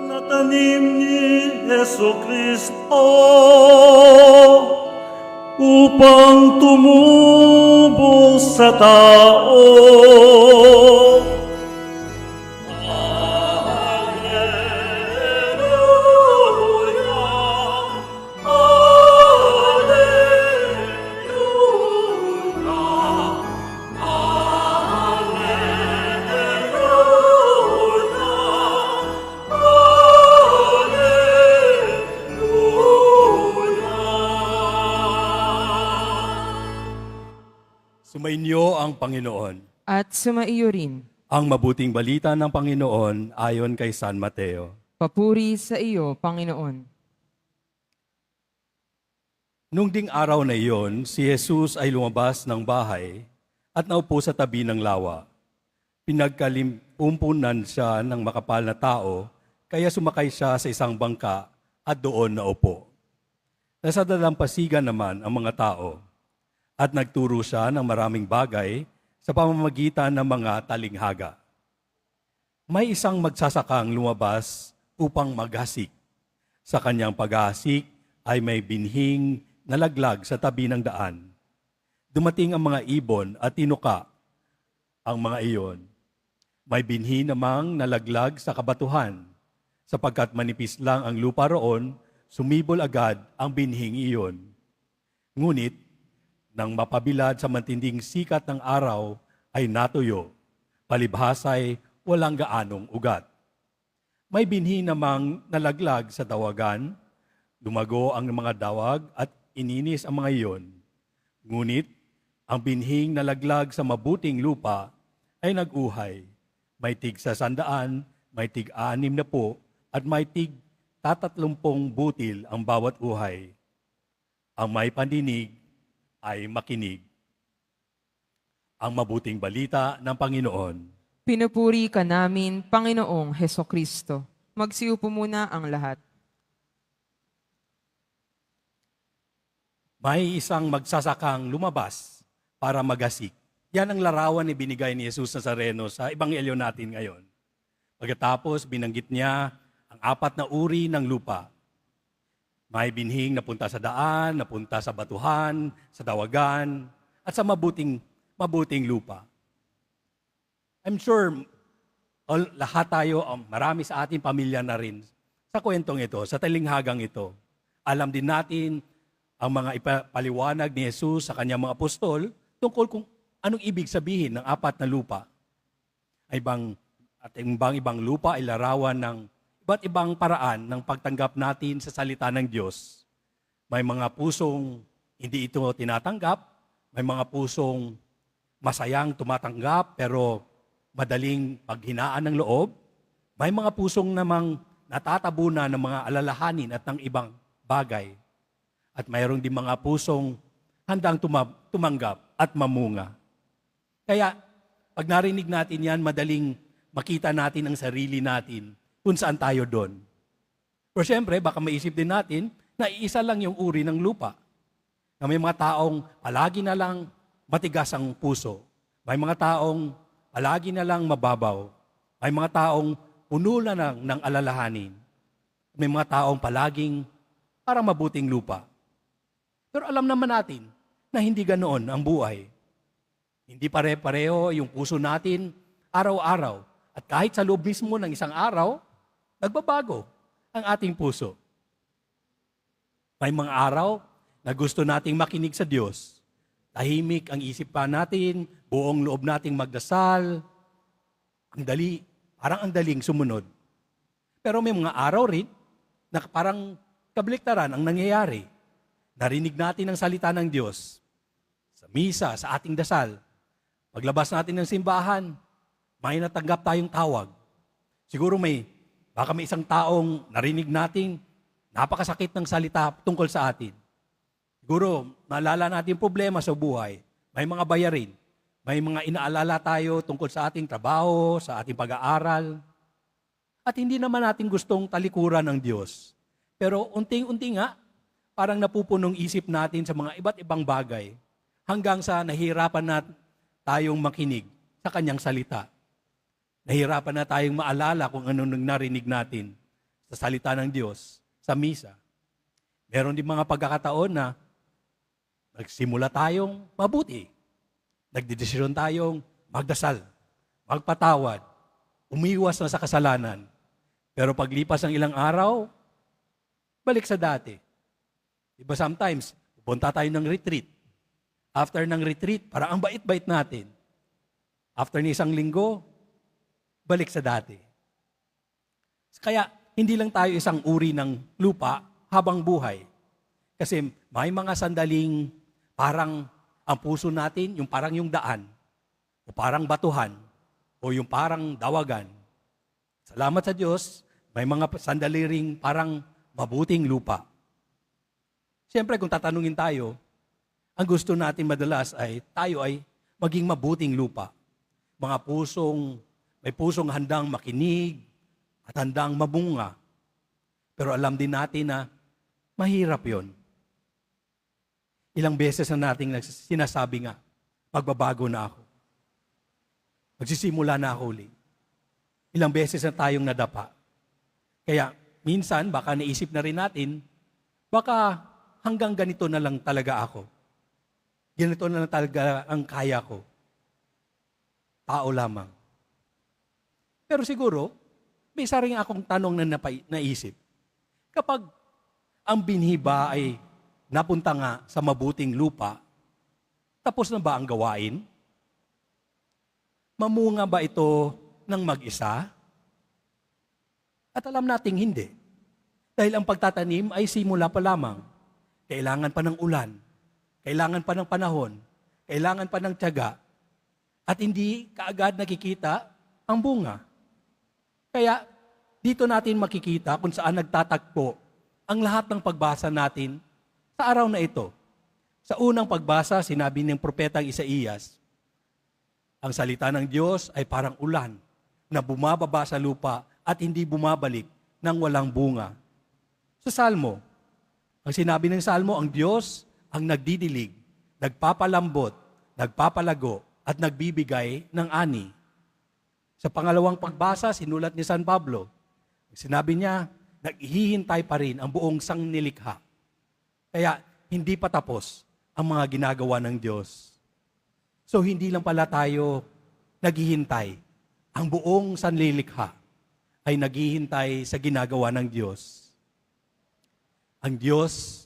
na tanim ni Jesucristo upang tumubo sa tao. Sumainyo ang Panginoon. At sumaiyo rin. Ang mabuting balita ng Panginoon ayon kay San Mateo. Papuri sa iyo, Panginoon. Nung ding araw na iyon, si Jesus ay lumabas ng bahay at naupo sa tabi ng lawa. Pinagkalimpunan siya ng makapal na tao, kaya sumakay siya sa isang bangka at doon naupo. Nasa dalampasigan naman ang mga tao at nagturo siya ng maraming bagay sa pamamagitan ng mga talinghaga. May isang magsasakang lumabas upang maghasik. Sa kanyang paghasik ay may binhing nalaglag sa tabi ng daan. Dumating ang mga ibon at tinuka ang mga iyon. May binhi namang nalaglag sa kabatuhan. Sapagkat manipis lang ang lupa roon, sumibol agad ang binhing iyon. Ngunit, nang mapabilad sa matinding sikat ng araw ay natuyo, palibhasay walang gaanong ugat. May binhi namang nalaglag sa dawagan, lumago ang mga dawag at ininis ang mga iyon. Ngunit, ang binhing nalaglag sa mabuting lupa ay nag-uhay. May tig 100, may tig 60, at may tig 30 butil ang bawat uhay. Ang may pandinig ay makinig. Ang mabuting balita ng Panginoon. Pinupuri ka namin, Panginoong Hesukristo. Magsiupo muna ang lahat. May isang magsasakang lumabas para maghasik. Yan ang larawan ni binigay ni Jesus Nazareno sa Ebanghelyo natin ngayon. Pagkatapos, binanggit niya ang 4 na uri ng lupa. May binhing napunta sa daan, napunta sa batuhan, sa dawagan, at sa mabuting lupa. I'm sure lahat tayo, marami sa ating pamilya na rin sa kwentong ito, sa talinghagang ito. Alam din natin ang mga ipaliwanag ni Jesus sa kanyang mga apostol tungkol kung anong ibig sabihin ng 4 na lupa. Ibang lupa ay larawan ng iba't ibang paraan ng pagtanggap natin sa salita ng Diyos. May mga pusong hindi ito tinatanggap, may mga pusong masayang tumatanggap pero madaling paghinaan ng loob, may mga pusong namang natatabunan ng mga alalahanin at ng ibang bagay. At mayroong din mga pusong handang tumanggap at mamunga. Kaya pag narinig natin yan, madaling makita natin ang sarili natin kung saan tayo doon. Pero siyempre, baka maisip din natin na iisa lang yung uri ng lupa. Na may mga taong palagi na lang matigas ang puso. May mga taong palagi na lang mababaw. May mga taong puno na ng alalahanin. May mga taong palaging parang mabuting lupa. Pero alam naman natin na hindi ganoon ang buhay. Hindi pare-pareho yung puso natin araw-araw. At kahit sa loob mismo ng isang araw, nagbabago ang ating puso. May mga araw na gusto nating makinig sa Diyos. Tahimik ang isipan natin, buong loob nating magdasal. Parang ang daling sumunod. Pero may mga araw rin na parang kabaliktaran ang nangyayari. Narinig natin ang salita ng Diyos sa misa, sa ating dasal. Paglabas natin ng simbahan, may natanggap tayong tawag. Siguro baka may isang taong narinig nating napakasakit ng salita tungkol sa atin. Siguro, naalala natin problema sa buhay. May mga bayarin. May mga inaalala tayo tungkol sa ating trabaho, sa ating pag-aaral. At hindi naman natin gustong talikuran ng Diyos. Pero unting-unti nga, parang napupunong isip natin sa mga iba't ibang bagay hanggang sa nahihirapan na tayong makinig sa kanyang salita. Nahirapan na tayong maalala kung ano nang narinig natin sa salita ng Diyos, sa misa. Meron din mga pagkakataon na nagsimula tayong mabuti. Nagdedesisyon tayong magdasal, magpatawad, umiwas na sa kasalanan. Pero paglipas ng ilang araw, balik sa dati. Diba sometimes, pupunta tayo ng retreat. After ng retreat, parang ang bait-bait natin. After ng isang linggo, balik sa dati. Kaya, hindi lang tayo isang uri ng lupa habang buhay. Kasi may mga sandaling parang ang puso natin, yung parang yung daan, o parang batuhan, o yung parang dawagan. Salamat sa Diyos, may mga sandali ring parang mabuting lupa. Siyempre, kung tatanungin tayo, ang gusto natin madalas ay tayo ay maging mabuting lupa. Mga may pusong handang makinig at handang mabunga. Pero alam din natin na mahirap yon. Ilang beses na nating sinasabi nga, magbabago na ako. Magsisimula na ako ulit. Ilang beses na tayong nadapa. Kaya minsan, baka naisip na rin natin, baka hanggang ganito na lang talaga ako. Ganito na lang talaga ang kaya ko. Tao lamang. Pero siguro, may isa rin akong tanong na naisip. Kapag ang binhi ba ay napunta nga sa mabuting lupa, tapos na ba ang gawain? Mamunga ba ito ng mag-isa? At alam nating hindi. Dahil ang pagtatanim ay simula pa lamang. Kailangan pa ng ulan. Kailangan pa ng panahon. Kailangan pa ng tiyaga. At hindi kaagad nakikita ang bunga. Kaya dito natin makikita kung saan nagtatagpo ang lahat ng pagbasa natin sa araw na ito. Sa unang pagbasa, sinabi ng propetang Isaías, ang salita ng Diyos ay parang ulan na bumababa sa lupa at hindi bumabalik ng walang bunga. Sa Salmo, ang sinabi ng Salmo, ang Diyos ang nagdidilig, nagpapalambot, nagpapalago, at nagbibigay ng ani. Sa pangalawang pagbasa, sinulat ni San Pablo, sinabi niya, naghihintay pa rin ang buong sangnilikha. Kaya hindi pa tapos ang mga ginagawa ng Diyos. So hindi lang pala tayo naghihintay. Ang buong sanlilikha ay naghihintay sa ginagawa ng Diyos. Ang Diyos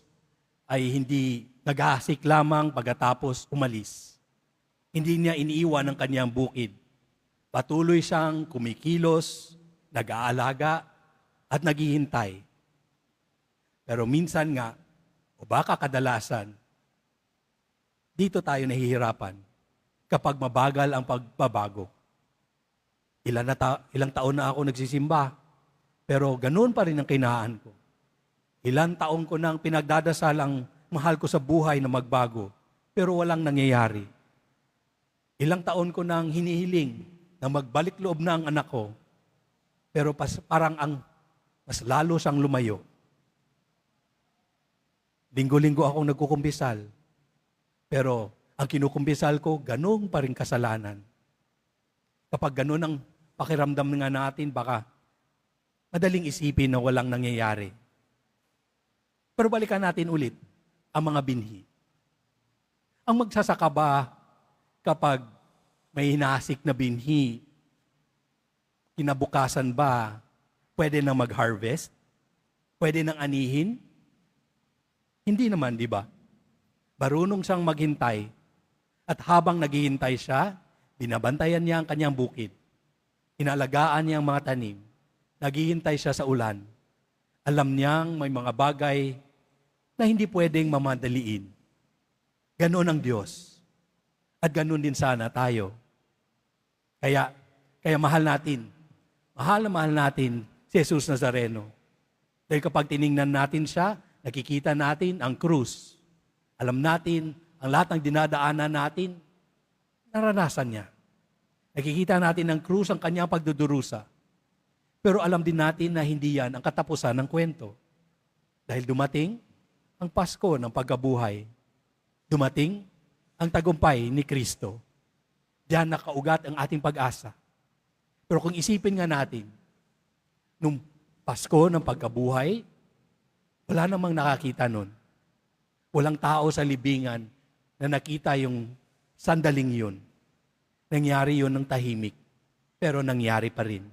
ay hindi nag-aasik lamang pagkatapos umalis. Hindi niya iniiwan ang kanyang bukid. Patuloy siyang kumikilos, nag-aalaga, at naghihintay. Pero minsan nga, o baka kadalasan, dito tayo nahihirapan kapag mabagal ang pagbabago. Ilang taon na ako nagsisimba, pero ganoon pa rin ang kinahaan ko. Ilang taon ko nang pinagdadasal ang mahal ko sa buhay na magbago, pero walang nangyayari. Ilang taon ko nang hinihiling na magbalik loob na ang anak ko, pero parang mas lalo siyang lumayo. Linggo-linggo akong nagkukumpisal, pero ang kinukumpisal ko, ganun pa rin kasalanan. Kapag ganun ang pakiramdam nga natin, baka madaling isipin na walang nangyayari. Pero balikan natin ulit ang mga binhi. Ang magsasaka ba kapag may hinasik na binhi, kinabukasan ba pwede nang mag-harvest? Pwede nang anihin? Hindi naman, di ba? Marunong siyang maghintay. At habang naghihintay siya, binabantayan niya ang kanyang bukid. Inalagaan niya ang mga tanim. Naghihintay siya sa ulan. Alam niyang may mga bagay na hindi pwedeng mamadaliin. Ganon ang Diyos. At ganon din sana tayo. Kaya mahal natin. Mahal na mahal natin si Jesus Nazareno. Dahil kapag tiningnan natin siya, nakikita natin ang krus. Alam natin ang lahat ng dinadaanan natin, naranasan niya. Nakikita natin ang krus, ang kanyang pagdudurusa. Pero alam din natin na hindi yan ang katapusan ng kwento. Dahil dumating ang Pasko ng pagkabuhay. Dumating ang tagumpay ni Kristo. Diyan nakaugat ang ating pag-asa. Pero kung isipin nga natin, nung Pasko ng pagkabuhay, wala namang nakakita nun. Walang tao sa libingan na nakita yung sandaling yun. Nangyari yun ng tahimik, pero nangyari pa rin.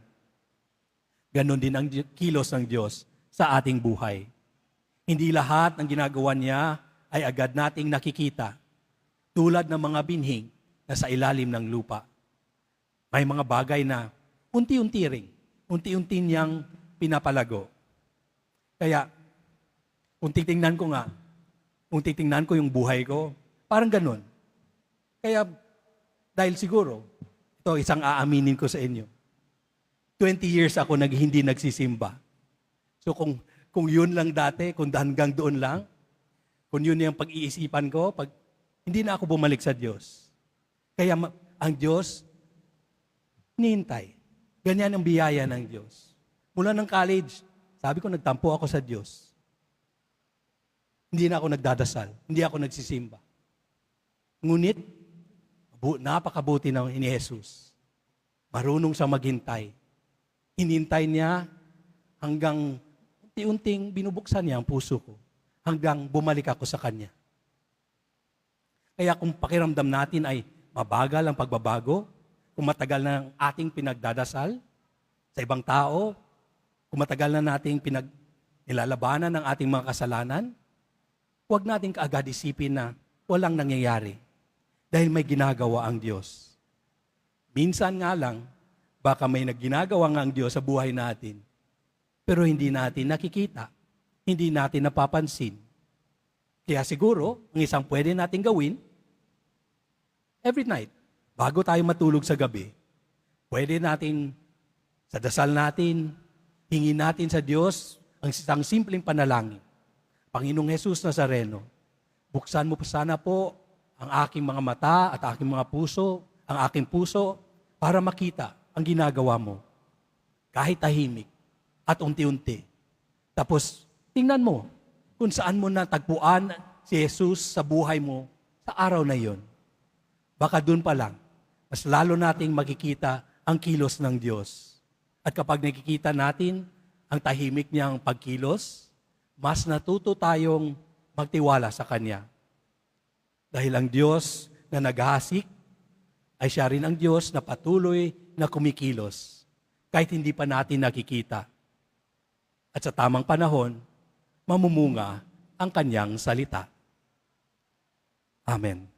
Ganon din ang kilos ng Diyos sa ating buhay. Hindi lahat ng ginagawa niya ay agad nating nakikita, tulad ng mga binhing na sa ilalim ng lupa. May mga bagay na unti-unti niyang pinapalago. Kaya, kung titingnan ko yung buhay ko, parang ganun. Kaya, dahil siguro, ito isang aaminin ko sa inyo. 20 years ako hindi nagsisimba. So kung yun lang dati, kung hanggang doon lang, kung yun yung pag-iisipan ko, hindi na ako bumalik sa Diyos. Kaya ang Diyos, hinihintay. Ganyan ang biyaya ng Diyos. Mula ng college, sabi ko, nagtampo ako sa Diyos. Hindi na ako nagdadasal. Hindi ako nagsisimba. Ngunit, napakabuti na ni Jesus. Marunong sa maghintay. Hinintay niya hanggang unti-unting binubuksan niya ang puso ko. Hanggang bumalik ako sa Kanya. Kaya kung pakiramdam natin ay mabagal ang pagbabago, kung matagal na ang ating pinagdadasal sa ibang tao, kung matagal na nating nilalabanan ng ating mga kasalanan, huwag natin kaagad isipin na walang nangyayari dahil may ginagawa ang Diyos. Minsan nga lang, baka may ginagawa nga ang Diyos sa buhay natin, pero hindi natin nakikita, hindi natin napapansin. Kaya siguro, ang isang pwede natin gawin, every night, bago tayo matulog sa gabi, pwede natin, sa dasal natin, hingin natin sa Diyos ang isang simpleng panalangin. Panginoong Jesus Nazareno, buksan mo pa sana po ang aking mga mata at aking mga puso, ang aking puso, para makita ang ginagawa mo. Kahit tahimik at unti-unti. Tapos, tingnan mo kung saan mo natagpuan si Jesus sa buhay mo sa araw na iyon. Baka dun pa lang, mas lalo nating makikita ang kilos ng Diyos. At kapag nakikita natin ang tahimik niyang pagkilos, mas natuto tayong magtiwala sa Kanya. Dahil ang Diyos na naghahasik ay siya rin ang Diyos na patuloy na kumikilos kahit hindi pa natin nakikita. At sa tamang panahon, mamumunga ang Kanyang salita. Amen.